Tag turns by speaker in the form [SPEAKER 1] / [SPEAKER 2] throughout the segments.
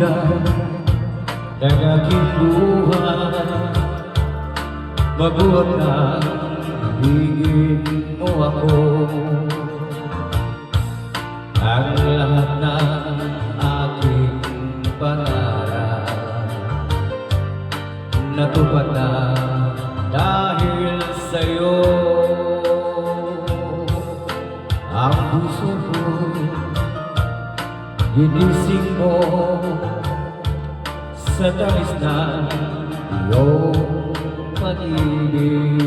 [SPEAKER 1] hula ng aking buhay. Mabuhat na ibigin mo ako. Ang lahat ng aking pangarap natupad na dahil sa'yo. Ang puso ko ginising mo sa tamis na iyong pag-ibig.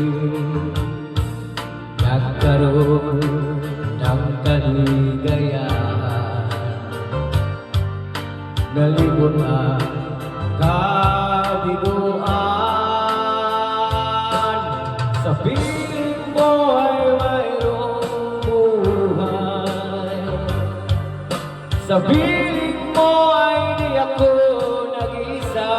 [SPEAKER 1] Nagkaroon ng kaligayahan, nalibot ang kabiguan. Sa piling mo ay mayroong buhay, sa piling mo ay di ako nag-isa.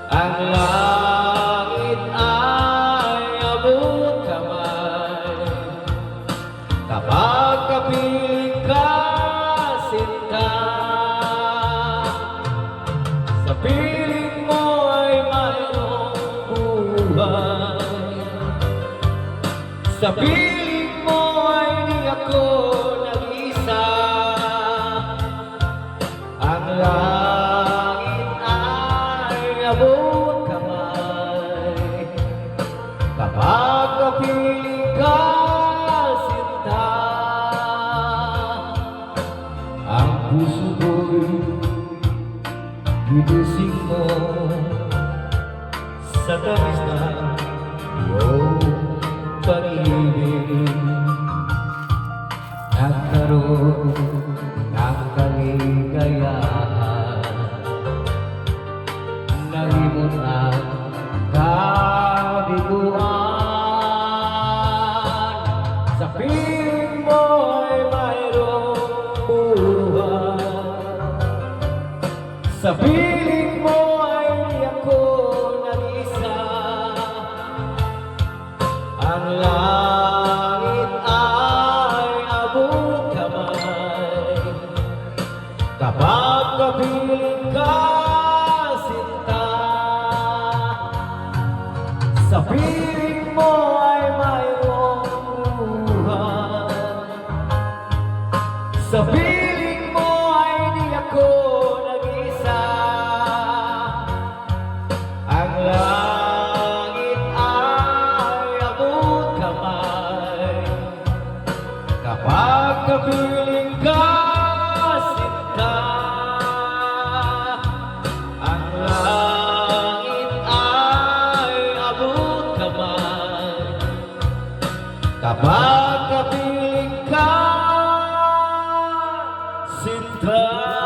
[SPEAKER 1] Ang langit ay abot kamay kapag kapiling ka, sinta. Sa piling mo ay mayroong buhay, sa piling mo ay di ako nag-isa. Ang langit ay abot kamay kapag kapiling ka, sinta. Ang puso ko'y ginising mo sa tamis na iyong pag-ibig. Nagkaroon ng kaligayahan, nalimot ang kabiguan. Sa piling mo ay mayroong buhay, sa piling mo ay di ako nag-isa. Ang langit ay abot kamay kapag kapiling ka, sinta. Sa piling mo ay mayroong buhay, sa piling mo ay di ako nag-isa. Ang langit ay abot kamay kapag kapiling ka, sinta. Ang langit ay abot kamay kapag kapiling ka, sinta.